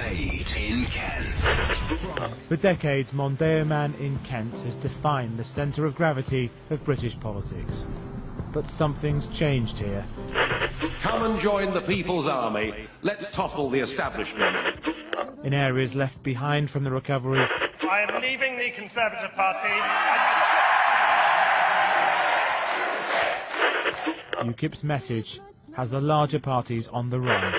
decade in Kent. For decades, Mondeo man in Kent has defined the centre of gravity of British politics. But something's changed here. Come and join the People's Army. Let's topple the establishment. In areas left behind from the recovery, I am leaving the Conservative Party. UKIP's message has the larger parties on the run.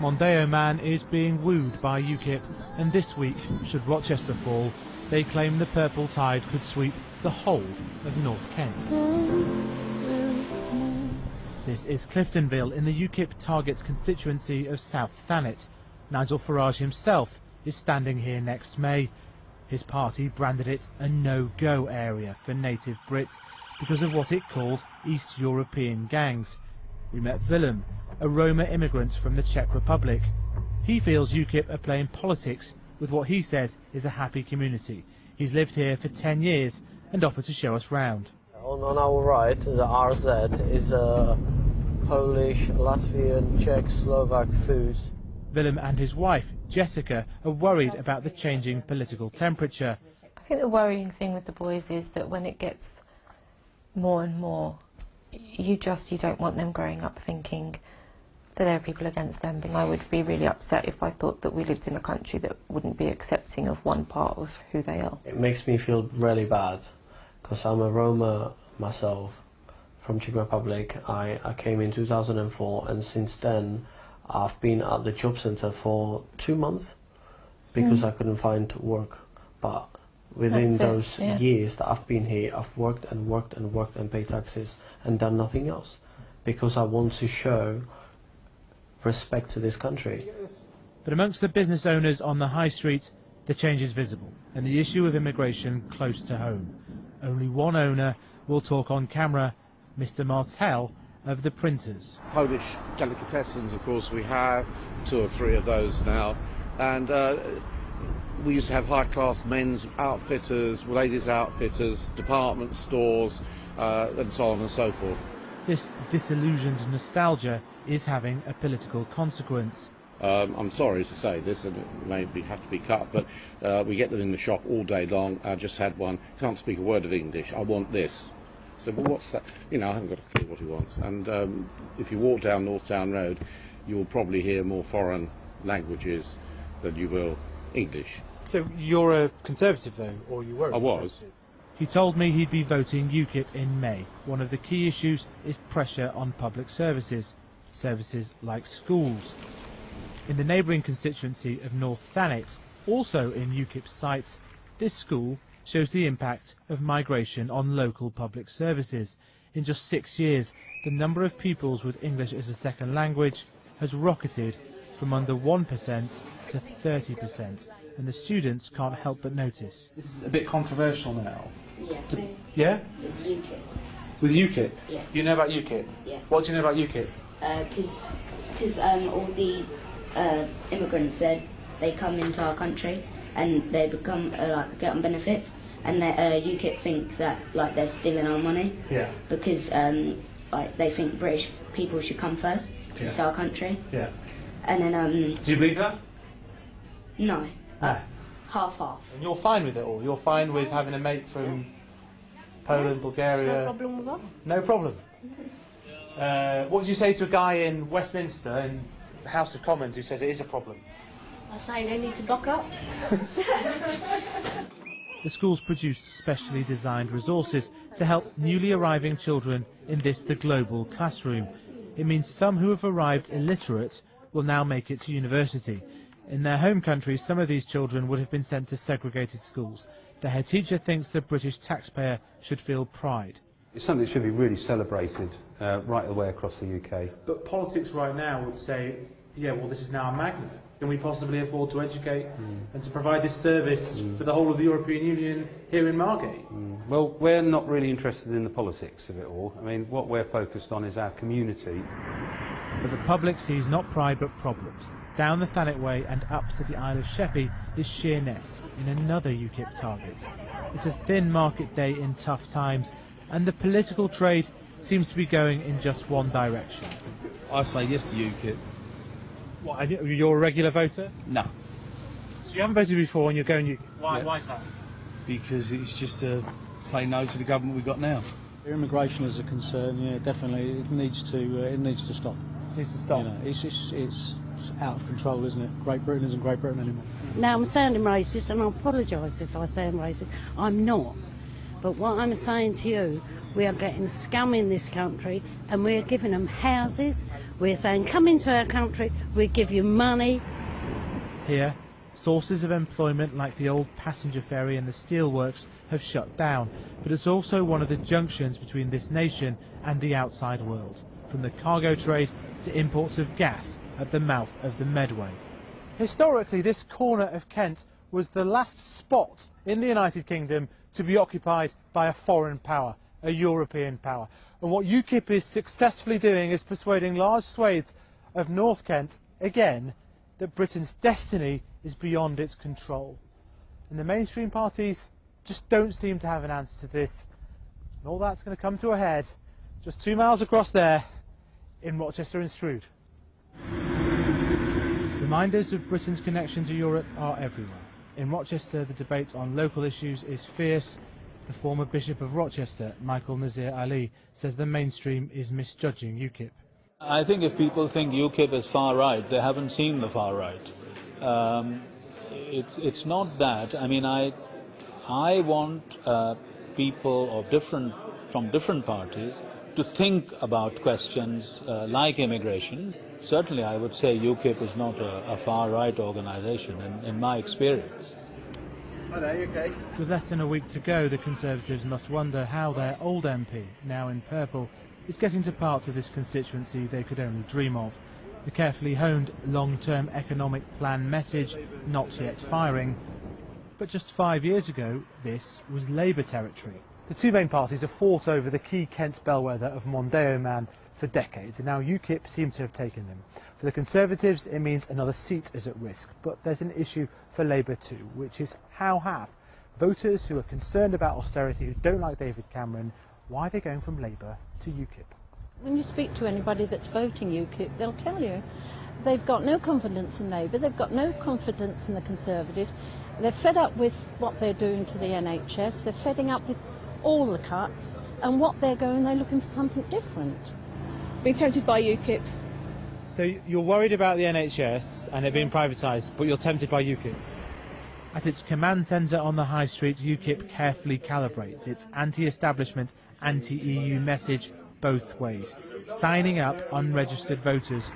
Mondeo man is being wooed by UKIP, and this week, should Rochester fall, they claim the purple tide could sweep the whole of North Kent. This is Cliftonville in the UKIP target constituency of South Thanet. Nigel Farage himself is standing here next May. His party branded it a no-go area for native Brits because of what it called East European gangs. We met Willem, a Roma immigrant from the Czech Republic. He feels UKIP are playing politics with what he says is a happy community. He's lived here for 10 years and offered to show us round. On our right, the RZ is Polish, Latvian, Czech, Slovak foods. Willem and his wife, Jessica, are worried about the changing political temperature. I think the worrying thing with the boys is that when it gets more and more, you don't want them growing up thinking that there are people against them. And I would be really upset if I thought that we lived in a country that wouldn't be accepting of one part of who they are. It makes me feel really bad because I'm a Roma myself from Czech Republic. I came in 2004 and since then I've been at the job centre for 2 months because I couldn't find work. But within those years that I've been here, I've worked and worked and worked and paid taxes and done nothing else because I want to show respect to this country. But amongst the business owners on the high street, the change is visible and the issue of immigration close to home. Only one owner will talk on camera, Mr. Martel of the printers. Polish delicatessens, of course, we have 2 or 3 of those now, and we used to have high-class men's outfitters, ladies' outfitters, department stores, and so on and so forth. This disillusioned nostalgia is having a political consequence. I'm sorry to say this, and it may have to be cut, but we get them in the shop all day long. I just had one, can't speak a word of English, I want this. So, well, what's that? You know, I haven't got a clue what he wants. And if you walk down North Town Road, you will probably hear more foreign languages than you will English. So you're a Conservative, though, or you were? I was. He told me he'd be voting UKIP in May. One of the key issues is pressure on public services like schools. In the neighbouring constituency of North Thanet, also in UKIP's sights, this school shows the impact of migration on local public services. In just 6 years, the number of pupils with English as a second language has rocketed from under 1% to 30%, and the students can't help but notice. This is a bit controversial now. Yeah. Yeah? With UKIP. With UKIP? Yeah. You know about UKIP? Yeah. What do you know about UKIP? Because all the immigrants they come into our country and they become get on benefits, and UKIP think that they're stealing our money. Yeah. Because they think British people should come first because it's our country. Yeah. And then Do you believe that? no. No. Half. And you're fine with it all? You're fine with having a mate from Poland, Bulgaria? No problem with that. No problem. What would you say to a guy in Westminster, in the House of Commons, who says it is a problem? I say they need to buck up. The schools produced specially designed resources to help newly arriving children in the global classroom. It means some who have arrived illiterate will now make it to university. In their home countries, some of these children would have been sent to segregated schools. The head teacher thinks the British taxpayer should feel pride. It's something that should be really celebrated right the way across the UK. But politics right now would say, yeah, well, this is now a magnet. Can we possibly afford to educate and to provide this service for the whole of the European Union here in Margate? Well, we're not really interested in the politics of it all. I mean, what we're focused on is our community. But the public sees not pride but problems. Down the Thanet Way and up to the Isle of Sheppey is Sheerness, in another UKIP target. It's a thin market day in tough times, and the political trade seems to be going in just one direction. I say yes to UKIP. What, and you're a regular voter? No. So you haven't voted before and you're going UKIP. Why? Yeah. Why is that? Because it's just to say no to the government we've got now. Immigration is a concern, yeah, definitely. It needs to stop. It needs to stop. You know, it's out of control, isn't it? Great Britain isn't Great Britain anymore. Now, I'm sounding racist, and I apologise if I sound racist. I'm not. But what I'm saying to you, we are getting scum in this country, and we're giving them houses. We're saying, come into our country, we give you money. Here, sources of employment like the old passenger ferry and the steelworks have shut down, but it's also one of the junctions between this nation and the outside world, from the cargo trade to imports of gas at the mouth of the Medway. Historically, this corner of Kent was the last spot in the United Kingdom to be occupied by a foreign power, a European power. And what UKIP is successfully doing is persuading large swathes of North Kent, again, that Britain's destiny is beyond its control. And the mainstream parties just don't seem to have an answer to this. And all that's going to come to a head just 2 miles across there in Rochester and Strood. Reminders of Britain's connection to Europe are everywhere. In Rochester, the debate on local issues is fierce. The former Bishop of Rochester, Michael Nazir Ali, says the mainstream is misjudging UKIP. I think if people think UKIP is far right, they haven't seen the far right. It's not that. I mean, I want people from different parties to think about questions like immigration. Certainly, I would say UKIP is not a far right organisation in my experience. With less than a week to go, the Conservatives must wonder how their old MP, now in purple, is getting to parts of this constituency they could only dream of. The carefully honed long-term economic plan message not yet firing. But just 5 years ago, this was Labour territory. The two main parties have fought over the key Kent bellwether of Mondeo Man for decades, and now UKIP seem to have taken them. For the Conservatives, it means another seat is at risk, but there's an issue for Labour too, which is how have voters who are concerned about austerity, who don't like David Cameron, why are they going from Labour to UKIP? When you speak to anybody that's voting UKIP, they'll tell you they've got no confidence in Labour, they've got no confidence in the Conservatives, they're fed up with what they're doing to the NHS, they're fed up with all the cuts, and what they're looking for something different. Being tempted by UKIP. So you're worried about the NHS and it being privatised, but you're tempted by UKIP? At its command centre on the High Street, UKIP carefully calibrates its anti-establishment, anti-EU message both ways, signing up unregistered voters,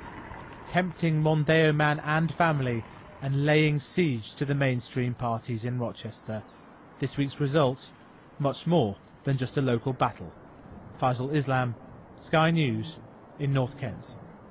tempting Mondeo Man and family, and laying siege to the mainstream parties in Rochester. This week's result, much more than just a local battle. Faisal Islam, Sky News, in North Kent.